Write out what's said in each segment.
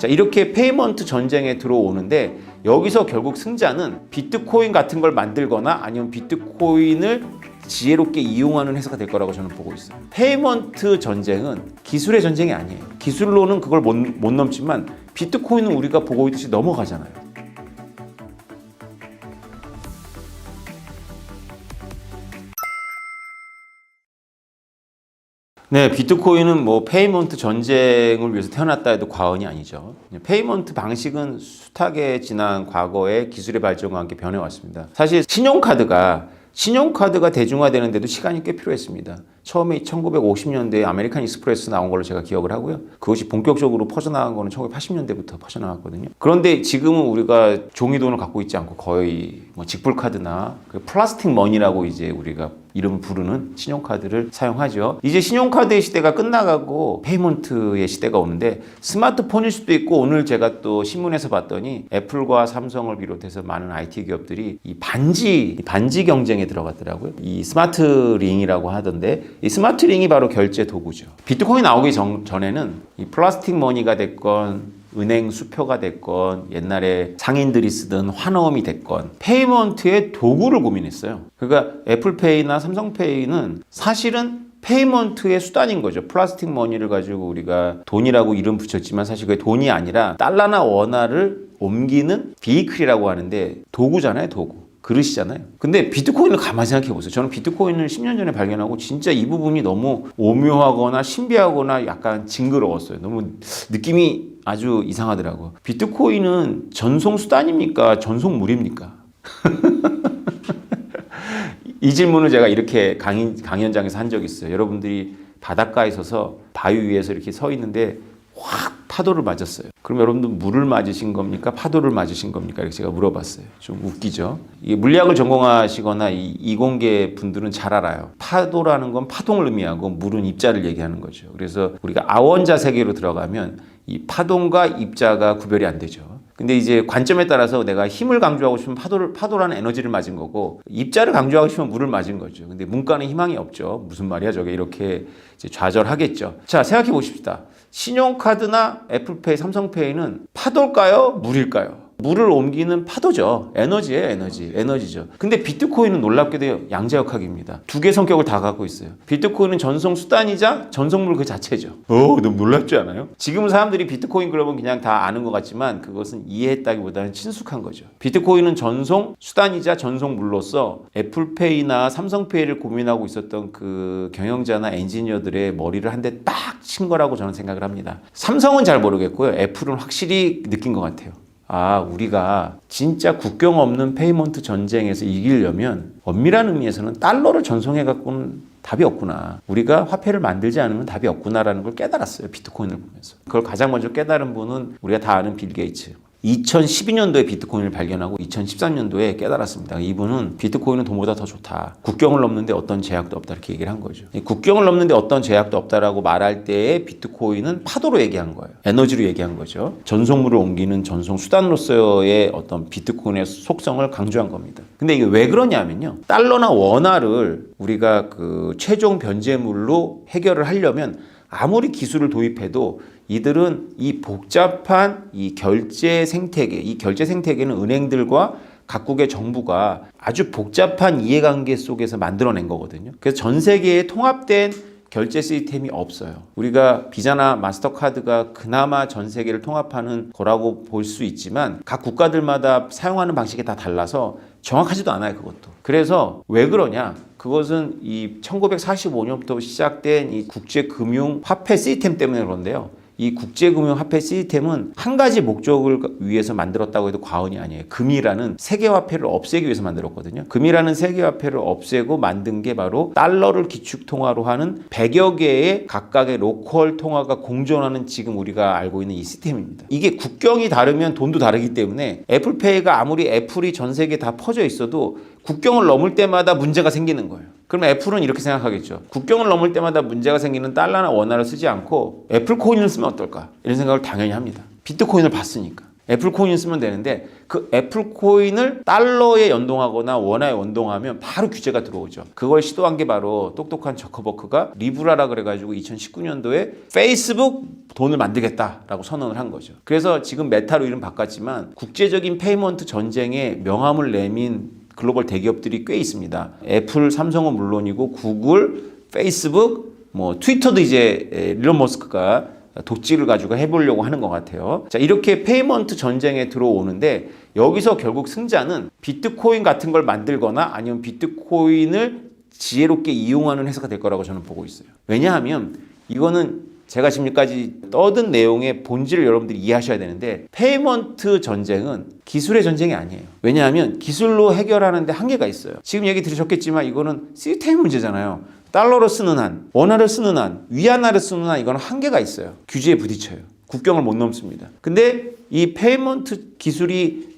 자, 이렇게 페이먼트 전쟁에 들어오는데 여기서 결국 승자는 비트코인 같은 걸 만들거나 아니면 비트코인을 지혜롭게 이용하는 회사가 될 거라고 저는 보고 있어요. 페이먼트 전쟁은 기술의 전쟁이 아니에요. 기술로는 그걸 못 넘지만 비트코인은 우리가 보고 있듯이 넘어가잖아요. 네, 비트코인은 뭐 페이먼트 전쟁을 위해서 태어났다 해도 과언이 아니죠. 페이먼트 방식은 숱하게 지난 과거의 기술의 발전과 함께 변해왔습니다. 사실 신용카드가 대중화되는데도 시간이 꽤 필요했습니다. 처음에 1950년대에 아메리칸 익스프레스 나온 걸로 제가 기억을 하고요. 그것이 본격적으로 퍼져나간 거는 1980년대부터 퍼져나갔거든요. 그런데 지금은 우리가 종이돈을 갖고 있지 않고 거의 뭐 직불카드나 플라스틱 머니라고 이제 우리가 이름을 부르는 신용카드를 사용하죠. 이제 신용카드의 시대가 끝나가고 페이먼트의 시대가 오는데 스마트폰일 수도 있고 오늘 제가 또 신문에서 봤더니 애플과 삼성을 비롯해서 많은 IT 기업들이 이 반지 경쟁에 들어갔더라고요. 이 스마트 링이라고 하던데 이 스마트 링이 바로 결제 도구죠. 비트코인 나오기 전에는 이 플라스틱 머니가 됐건 은행 수표가 됐건 옛날에 상인들이 쓰던 환어음이 됐건 페이먼트의 도구를 고민했어요. 그러니까 애플페이나 삼성페이는 사실은 페이먼트의 수단인 거죠. 플라스틱 머니를 가지고 우리가 돈이라고 이름 붙였지만 사실 그게 돈이 아니라 달러나 원화를 옮기는 비이클이라고 하는데 도구잖아요, 도구. 그릇이잖아요. 근데 비트코인을 가만히 생각해 보세요. 저는 비트코인을 10년 전에 발견하고 진짜 이 부분이 너무 오묘하거나 신비하거나 약간 징그러웠어요. 너무 느낌이 아주 이상하더라고요. 비트코인은 전송 수단입니까? 전송물입니까? 이 질문을 제가 이렇게 강연장에서 한 적이 있어요. 여러분들이 바닷가에 서서 바위 위에서 이렇게 서 있는데 확 파도를 맞았어요. 그럼 여러분들 물을 맞으신 겁니까? 파도를 맞으신 겁니까? 이렇게 제가 물어봤어요. 좀 웃기죠? 이게 물리학을 전공하시거나 이공계 분들은 잘 알아요. 파도라는 건 파동을 의미하고 물은 입자를 얘기하는 거죠. 그래서 우리가 아원자 세계로 들어가면 이 파동과 입자가 구별이 안 되죠. 근데 이제 관점에 따라서 내가 힘을 강조하고 싶으면 파도라는 에너지를 맞은 거고 입자를 강조하고 싶으면 물을 맞은 거죠. 근데 문과는 희망이 없죠. 무슨 말이야 저게 이렇게 이제 좌절하겠죠. 자, 생각해 보십시다. 신용카드나 애플페이, 삼성페이는 파도일까요? 물일까요? 물을 옮기는 파도죠. 에너지예요, 에너지죠. 근데 비트코인은 놀랍게도 양자역학입니다. 두 개의 성격을 다 갖고 있어요. 비트코인은 전송 수단이자 전송물 그 자체죠. 너무 놀랍지 않아요? 지금 사람들이 비트코인 그러면 그냥 다 아는 것 같지만 그것은 이해했다기보다는 친숙한 거죠. 비트코인은 전송 수단이자 전송물로서 애플페이나 삼성페이를 고민하고 있었던 그 경영자나 엔지니어들의 머리를 한 대 딱 친 거라고 저는 생각을 합니다. 삼성은 잘 모르겠고요. 애플은 확실히 느낀 것 같아요. 아, 우리가 진짜 국경 없는 페이먼트 전쟁에서 이기려면 엄밀한 의미에서는 달러를 전송해 갖고는 답이 없구나. 우리가 화폐를 만들지 않으면 답이 없구나라는 걸 깨달았어요. 비트코인을 보면서. 그걸 가장 먼저 깨달은 분은 우리가 다 아는 빌 게이츠. 2012년도에 비트코인을 발견하고 2013년도에 깨달았습니다. 이분은 비트코인은 돈보다 더 좋다. 국경을 넘는데 어떤 제약도 없다. 이렇게 얘기를 한 거죠. 국경을 넘는데 어떤 제약도 없다라고 말할 때에 비트코인은 파도로 얘기한 거예요. 에너지로 얘기한 거죠. 전송물을 옮기는 전송 수단으로서의 어떤 비트코인의 속성을 강조한 겁니다. 근데 이게 왜 그러냐면요. 달러나 원화를 우리가 그 최종 변제물로 해결을 하려면 아무리 기술을 도입해도 이들은 이 복잡한 이 결제 생태계는 은행들과 각국의 정부가 아주 복잡한 이해관계 속에서 만들어낸 거거든요. 그래서 전 세계에 통합된 결제 시스템이 없어요. 우리가 비자나 마스터카드가 그나마 전 세계를 통합하는 거라고 볼 수 있지만 각 국가들마다 사용하는 방식이 다 달라서 정확하지도 않아요, 그것도. 그래서 왜 그러냐? 그것은 이 1945년부터 시작된 이 국제금융 화폐 시스템 때문에 그런데요. 이 국제금융 화폐 시스템은 한 가지 목적을 위해서 만들었다고 해도 과언이 아니에요. 금이라는 세계화폐를 없애기 위해서 만들었거든요. 금이라는 세계화폐를 없애고 만든 게 바로 달러를 기축통화로 하는 100여 개의 각각의 로컬 통화가 공존하는 지금 우리가 알고 있는 이 시스템입니다. 이게 국경이 다르면 돈도 다르기 때문에 애플페이가 아무리 애플이 전 세계에 다 퍼져 있어도 국경을 넘을 때마다 문제가 생기는 거예요. 그럼 애플은 이렇게 생각하겠죠. 국경을 넘을 때마다 문제가 생기는 달러나 원화를 쓰지 않고 애플 코인을 쓰면 어떨까? 이런 생각을 당연히 합니다. 비트코인을 봤으니까. 애플코인 쓰면 되는데 그 애플코인을 달러에 연동하거나 원화에 연동하면 바로 규제가 들어오죠. 그걸 시도한 게 바로 똑똑한 저커버크가 리브라라 그래가지고 2019년도에 페이스북 돈을 만들겠다라고 선언을 한 거죠. 그래서 지금 메타로 이름 바꿨지만 국제적인 페이먼트 전쟁에 명함을 내민 글로벌 대기업들이 꽤 있습니다. 애플, 삼성은 물론이고 구글, 페이스북, 뭐 트위터도 이제 일론 머스크가 독지를 가지고 해보려고 하는 것 같아요. 자, 이렇게 페이먼트 전쟁에 들어오는데 여기서 결국 승자는 비트코인 같은 걸 만들거나 아니면 비트코인을 지혜롭게 이용하는 회사가 될 거라고 저는 보고 있어요. 왜냐하면 이거는 제가 지금까지 떠든 내용의 본질을 여러분들이 이해하셔야 되는데 페이먼트 전쟁은 기술의 전쟁이 아니에요. 왜냐하면 기술로 해결하는데 한계가 있어요. 지금 얘기 들으셨겠지만 이거는 시스템 문제잖아요. 달러로 쓰는 한, 원화를 쓰는 한, 위안화를 쓰는 한 이거는 한계가 있어요. 규제에 부딪혀요. 국경을 못 넘습니다. 근데 이 페이먼트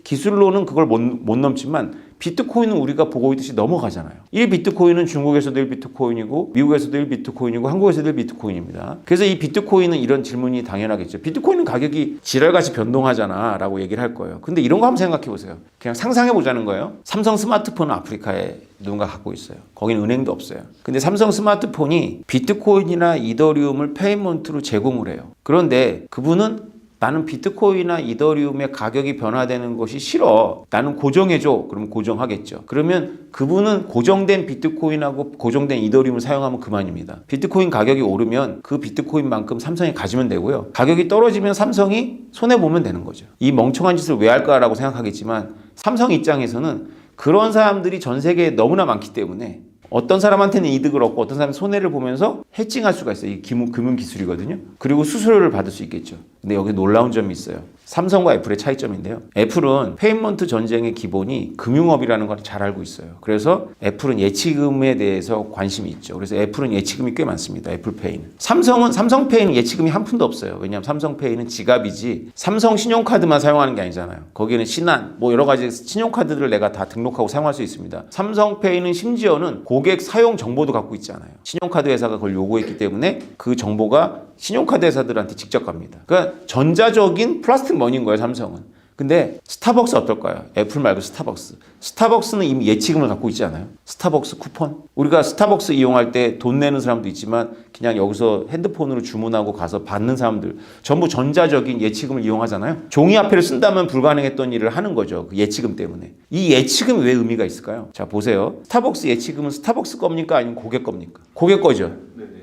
기술로는 그걸 못 넘지만 비트코인은 우리가 보고 있듯이 넘어가잖아요. 1비트코인은 중국에서도 1비트코인이고 미국에서도 1비트코인이고 한국에서도 1비트코인입니다. 그래서 이 비트코인은 이런 질문이 당연하겠죠. 비트코인은 가격이 지랄같이 변동하잖아 라고 얘기를 할 거예요. 근데 이런 거 한번 생각해 보세요. 그냥 상상해 보자는 거예요. 삼성 스마트폰은 아프리카에 누군가 갖고 있어요. 거기는 은행도 없어요. 근데 삼성 스마트폰이 비트코인이나 이더리움을 페이먼트로 제공을 해요. 그런데 그분은 나는 비트코인이나 이더리움의 가격이 변화되는 것이 싫어. 나는 고정해줘. 그러면 고정하겠죠. 그러면 그분은 고정된 비트코인하고 고정된 이더리움을 사용하면 그만입니다. 비트코인 가격이 오르면 그 비트코인만큼 삼성이 가지면 되고요. 가격이 떨어지면 삼성이 손해보면 되는 거죠. 이 멍청한 짓을 왜 할까라고 생각하겠지만 삼성 입장에서는 그런 사람들이 전 세계에 너무나 많기 때문에 어떤 사람한테는 이득을 얻고 어떤 사람은 손해를 보면서 해칭할 수가 있어요. 이게 금융 기술이거든요. 그리고 수수료를 받을 수 있겠죠. 근데 여기 놀라운 점이 있어요. 삼성과 애플의 차이점인데요. 애플은 페이먼트 전쟁의 기본이 금융업이라는 걸 잘 알고 있어요. 그래서 애플은 예치금에 대해서 관심이 있죠. 그래서 애플은 예치금이 꽤 많습니다. 애플페이는. 삼성페이는 예치금이 한 푼도 없어요. 왜냐하면 삼성페이는 지갑이지 삼성 신용카드만 사용하는 게 아니잖아요. 거기에는 신한, 뭐 여러 가지 신용카드들을 내가 다 등록하고 사용할 수 있습니다. 삼성페이는 심지어는 고객 사용 정보도 갖고 있지 않아요. 신용카드 회사가 그걸 요구했기 때문에 그 정보가 신용카드 회사들한테 직접 갑니다. 그러니까 전자적인 플라스틱 머니인 거예요, 삼성은. 근데 스타벅스 어떨까요? 애플 말고 스타벅스. 스타벅스는 이미 예치금을 갖고 있지 않아요? 스타벅스 쿠폰? 우리가 스타벅스 이용할 때 돈 내는 사람도 있지만 그냥 여기서 핸드폰으로 주문하고 가서 받는 사람들 전부 전자적인 예치금을 이용하잖아요. 종이화폐를 쓴다면 불가능했던 일을 하는 거죠. 그 예치금 때문에. 이 예치금이 왜 의미가 있을까요? 자, 보세요. 스타벅스 예치금은 스타벅스 겁니까? 아니면 고객 겁니까? 고객 거죠.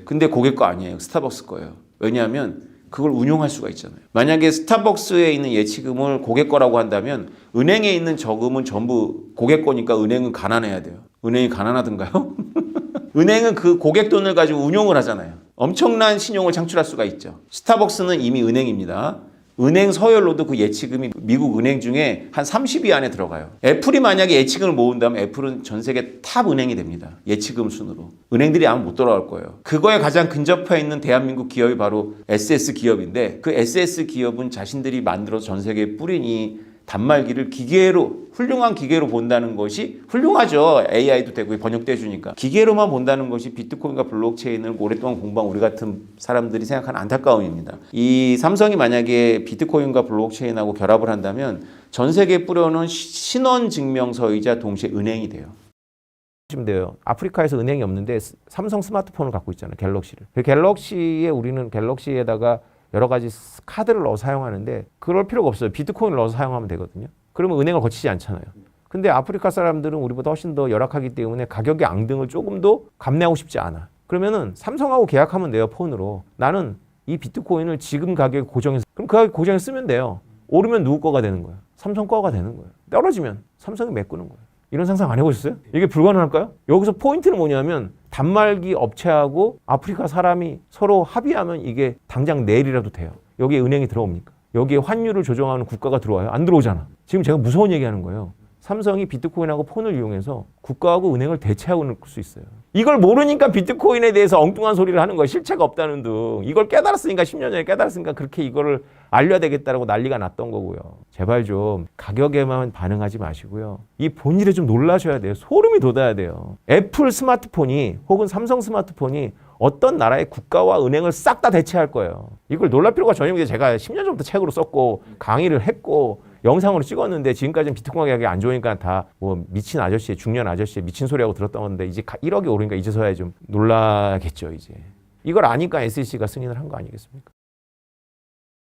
근데 고객 거 아니에요. 스타벅스 거예요. 왜냐하면 그걸 운용할 수가 있잖아요. 만약에 스타벅스에 있는 예치금을 고객 거라고 한다면 은행에 있는 저금은 전부 고객 거니까 은행은 가난해야 돼요. 은행이 가난하던가요? 은행은 그 고객 돈을 가지고 운용을 하잖아요. 엄청난 신용을 창출할 수가 있죠. 스타벅스는 이미 은행입니다. 은행 서열로도 그 예치금이 미국 은행 중에 한 30위 안에 들어가요. 애플이 만약에 예치금을 모은다면 애플은 전 세계 탑 은행이 됩니다. 예치금 순으로. 은행들이 아마 못 돌아올 거예요. 그거에 가장 근접해 있는 대한민국 기업이 바로 SS 기업인데 그 SS 기업은 자신들이 만들어서 전 세계에 뿌린 이 단말기를 훌륭한 기계로 본다는 것이 훌륭하죠. AI도 되고 번역도 해주니까. 기계로만 본다는 것이 비트코인과 블록체인을 오랫동안 공부한 우리 같은 사람들이 생각하는 안타까움입니다. 이 삼성이 만약에 비트코인과 블록체인하고 결합을 한다면 전 세계에 뿌려놓은 신원증명서이자 동시에 은행이 돼요. 돼요. 아프리카에서 은행이 없는데 삼성 스마트폰을 갖고 있잖아요. 갤럭시를. 그 갤럭시에 우리는 갤럭시에다가 여러 가지 카드를 넣어 사용하는데 그럴 필요가 없어요. 비트코인을 넣어서 사용하면 되거든요. 그러면 은행을 거치지 않잖아요. 근데 아프리카 사람들은 우리보다 훨씬 더 열악하기 때문에 가격의 앙등을 조금도 감내하고 싶지 않아. 그러면은 삼성하고 계약하면 돼요. 폰으로. 나는 이 비트코인을 지금 가격에 고정해서 그럼 그 가격에 고정해서 쓰면 돼요. 오르면 누구 거가 되는 거야? 삼성 거가 되는 거예요. 떨어지면 삼성이 메꾸는 거예요. 이런 상상 안 해보셨어요? 이게 불가능할까요? 여기서 포인트는 뭐냐면 단말기 업체하고 아프리카 사람이 서로 합의하면 이게 당장 내일이라도 돼요. 여기에 은행이 들어옵니까? 여기에 환율을 조정하는 국가가 들어와요? 안 들어오잖아. 지금 제가 무서운 얘기하는 거예요. 삼성이 비트코인하고 폰을 이용해서 국가하고 은행을 대체하고 있을 수 있어요. 이걸 모르니까 비트코인에 대해서 엉뚱한 소리를 하는 거예요. 실체가 없다는 둥. 이걸 깨달았으니까 10년 전에 깨달았으니까 그렇게 이거를 알려야 되겠다라고 난리가 났던 거고요. 제발 좀 가격에만 반응하지 마시고요. 이 본질에 좀 놀라셔야 돼요. 소름이 돋아야 돼요. 애플 스마트폰이 혹은 삼성 스마트폰이 어떤 나라의 국가와 은행을 싹 다 대체할 거예요. 이걸 놀랄 필요가 전혀 없는 게 제가 10년 전부터 책으로 썼고 강의를 했고 영상으로 찍었는데 지금까지는 비트코인 가격이 안 좋으니까 다 뭐 미친 아저씨의 중년 아저씨의 미친 소리하고 들었던 건데 이제 1억이 오르니까 이제서야 좀 놀라겠죠 이제. 이걸 아니까 SEC가 승인을 한 거 아니겠습니까?